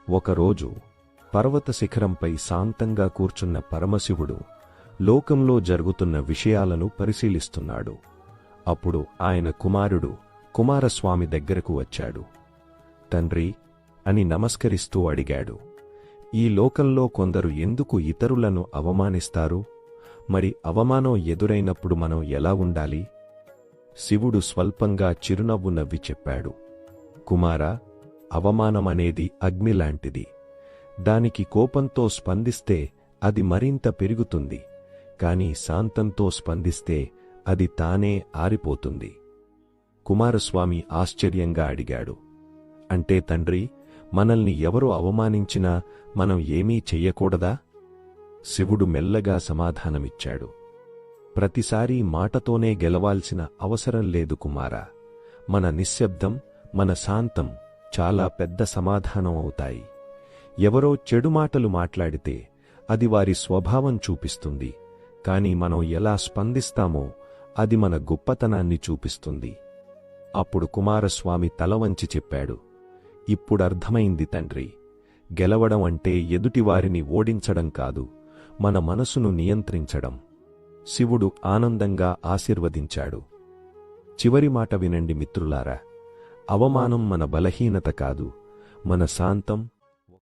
ఒకరోజు పర్వత శిఖరంపై శాంతంగా కూర్చున్న పరమశివుడు లోకంలో జరుగుతున్న విషయాలను పరిశీలిస్తున్నాడు. అప్పుడు ఆయన కుమారుడు కుమారస్వామి దగ్గరకు వచ్చాడు. తండ్రి అని నమస్కరిస్తూ అడిగాడు, ఈ లోకంలో కొందరు ఎందుకు ఇతరులను అవమానిస్తారు? మరి అవమానం ఎదురైనప్పుడు మనం ఎలా ఉండాలి? శివుడు స్వల్పంగా చిరునవ్వు నవ్వి చెప్పాడు, కుమారా, అవమానమనేది అగ్నిలాంటిది. దానికి కోపంతో స్పందిస్తే అది మరింత పెరుగుతుంది, కాని శాంతంతో స్పందిస్తే అది తానే ఆరిపోతుంది. కుమారస్వామి ఆశ్చర్యంగా అడిగాడు, అంటే తండ్రి, మనల్ని ఎవరు అవమానించినా మనం ఏమీ చెయ్యకూడదా? శివుడు మెల్లగా సమాధానమిచ్చాడు, ప్రతిసారీ మాటతోనే గెలవాల్సిన అవసరం లేదు కుమారా. మన నిశ్శబ్దం, మన శాంతం చాలా పెద్ద సమాధానం అవుతాయి. ఎవరో చెడు మాటలు మాట్లాడితే అది వారి స్వభావం చూపిస్తుంది, కాని మనం ఎలా స్పందిస్తామో అది మన గొప్పతనాన్ని చూపిస్తుంది. అప్పుడు కుమారస్వామి తల వంచి చెప్పాడు, ఇప్పుడర్థమైంది తండ్రి. గెలవడం అంటే ఎదుటివారిని ఓడించడం కాదు, మన మనసును నియంత్రించడం. శివుడు ఆనందంగా ఆశీర్వదించాడు. చివరి మాట వినండి మిత్రులారా, అవమానం మన బలహీనత కాదు, మన శాంతం,